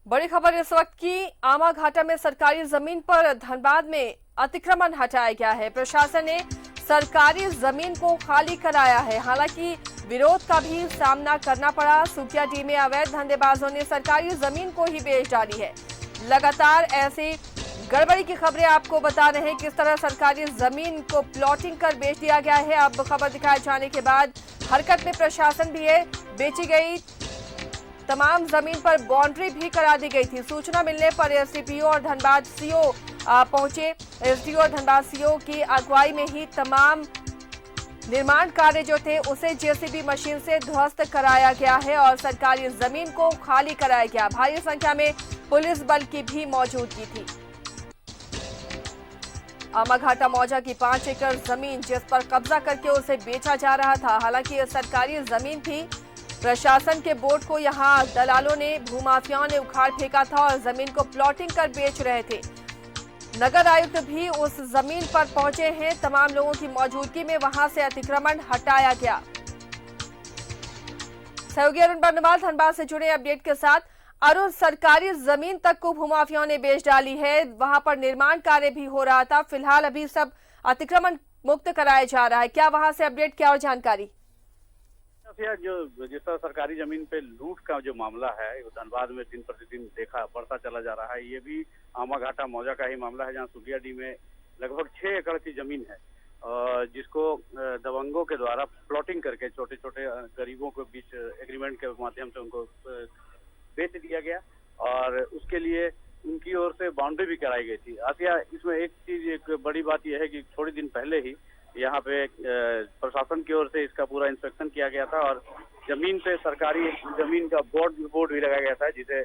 बड़ी खबर इस वक्त की। आमा घाटा में सरकारी जमीन पर धनबाद में अतिक्रमण हटाया गया है। प्रशासन ने सरकारी जमीन को खाली कराया है। हालांकि विरोध का भी सामना करना पड़ा। सुखियाडीह में अवैध धंधेबाजों ने सरकारी जमीन को ही बेच डाली है। लगातार ऐसी गड़बड़ी की खबरें आपको बता रहे हैं। किस तरह सरकारी जमीन को प्लॉटिंग कर बेच दिया गया है। अब खबर दिखाए जाने के बाद हरकत में प्रशासन भी है। बेची गई तमाम जमीन पर बाउंड्री भी करा दी गई थी। सूचना मिलने पर एसडीपीओ और धनबाद सीओ पहुंचे। एसडीओ और धनबाद सीओ की अगुवाई में ही तमाम निर्माण कार्य जो थे उसे जेसीबी मशीन से ध्वस्त कराया गया है और सरकारी जमीन को खाली कराया गया। भारी संख्या में पुलिस बल की भी मौजूदगी थी। आमाघाटा मौजा की 5 एकड़ जमीन जिस पर कब्जा करके उसे बेचा जा रहा था। हालांकि यह सरकारी जमीन थी। प्रशासन के बोर्ड को यहां दलालों ने, भूमाफियाओं ने उखाड़ फेंका था और जमीन को प्लॉटिंग कर बेच रहे थे। नगर आयुक्त भी उस जमीन पर पहुंचे हैं। तमाम लोगों की मौजूदगी में वहां से अतिक्रमण हटाया गया। सहयोगी अरुण बर्नवाल धनबाद से जुड़े अपडेट के साथ। अरुण, सरकारी जमीन तक को भूमाफियाओं ने बेच डाली है। वहां पर निर्माण कार्य भी हो रहा था। फिलहाल अभी सब अतिक्रमण मुक्त कराया जा रहा है। क्या वहां से अपडेट, क्या और जानकारी? जो जिस तरह सरकारी जमीन पे लूट का जो मामला है वो धनबाद में दिन प्रतिदिन देखा बढ़ता चला जा रहा है। ये भी आमाघाटा मौजा का ही मामला है, जहाँ सुखियाडीह में लगभग 6 एकड़ की जमीन है जिसको दबंगों के द्वारा प्लॉटिंग करके छोटे छोटे गरीबों के बीच एग्रीमेंट के माध्यम से उनको बेच दिया गया और उसके लिए उनकी ओर से बाउंड्री भी कराई गई थी। आसिया, इसमें एक बड़ी बात यह है कि थोड़े दिन पहले ही यहाँ पे प्रशासन की ओर से इसका पूरा इंस्पेक्शन किया गया था और जमीन पे सरकारी जमीन का बोर्ड भी लगाया गया था, जिसे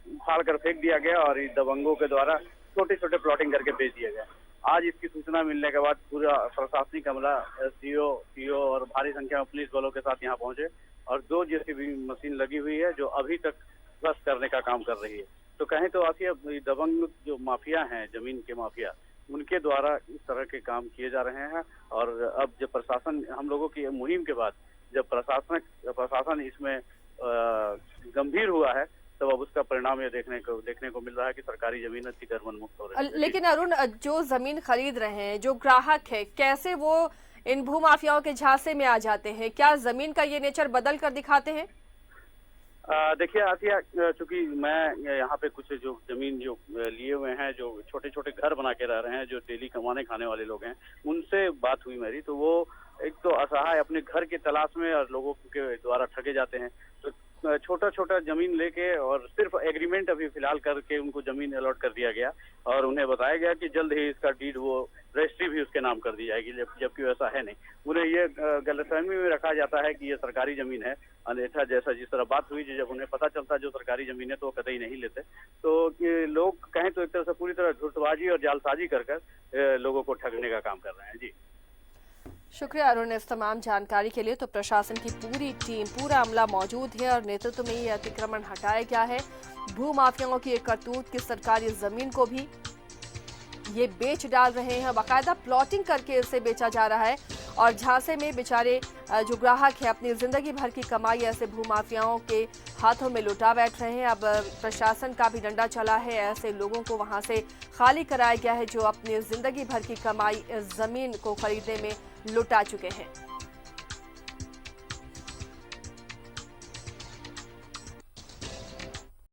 उखाड़ कर फेंक दिया गया और इस दबंगों के द्वारा छोटे छोटे प्लॉटिंग करके बेच दिया गया। आज इसकी सूचना मिलने के बाद पूरा प्रशासनिक अमला, एसडीओ, पीओ और भारी संख्या में पुलिस बलों के साथ यहाँ पहुंचे और 2 जेसीबी मशीन लगी हुई है जो अभी तक ध्वस्त करने का काम कर रही है। तो कहें तो आसिया, दबंग जो माफिया हैं, जमीन के माफिया, उनके द्वारा इस तरह के काम किए जा रहे हैं। और अब जब प्रशासन, हम लोगों की मुहिम के बाद जब प्रशासन इसमें गंभीर हुआ है, तो अब उसका परिणाम ये देखने को मिल रहा है कि सरकारी जमीन अतिक्रमण मुक्त हो रही है। लेकिन अरुण, जो जमीन खरीद रहे हैं, जो ग्राहक है, कैसे वो इन भूमाफियाओं के झांसे में आ जाते हैं? क्या जमीन का ये नेचर बदल कर दिखाते हैं? देखिए आसिया, चूंकि मैं यहाँ पे कुछ जो जमीन जो लिए हुए हैं, जो छोटे छोटे घर बना के रह रहे हैं, जो डेली कमाने खाने वाले लोग हैं, उनसे बात हुई मेरी, तो वो एक तो असहाय अपने घर की तलाश में और लोगों के द्वारा ठगे जाते हैं। तो छोटा छोटा जमीन लेके और सिर्फ एग्रीमेंट अभी फिलहाल करके उनको जमीन अलॉट कर दिया गया और उन्हें बताया गया कि जल्द ही इसका डीड, वो रजिस्ट्री भी उसके नाम कर दी जाएगी, जबकि वैसा है नहीं। उन्हें ये गलतफहमी में रखा जाता है कि ये सरकारी जमीन है, अन्यथा जैसा जिस तरह बात हुई, जब उन्हें पता चलता जो सरकारी जमीन है तो वो कतई नहीं लेते। तो ये लोग कहें तो एक तरह से पूरी तरह झूठबाजी और जालसाजी कर लोगों को ठगने का काम कर रहे हैं। जी, शुक्रिया अरुण इस तमाम जानकारी के लिए। तो प्रशासन की पूरी टीम, पूरा अमला मौजूद है और नेतृत्व में ये अतिक्रमण हटाया गया है। भूमाफियाओं की एक करतूत की सरकारी जमीन को भी ये बेच डाल रहे हैं। बाकायदा प्लॉटिंग करके इसे बेचा जा रहा है और झांसे में बेचारे जो ग्राहक है अपनी जिंदगी भर की कमाई ऐसे भूमाफियाओं के हाथों में लुटा बैठ रहे हैं। अब प्रशासन का भी डंडा चला है। ऐसे लोगों को वहां से खाली कराया गया है जो अपनी जिंदगी भर की कमाई इस जमीन को खरीदने में लुटा चुके हैं।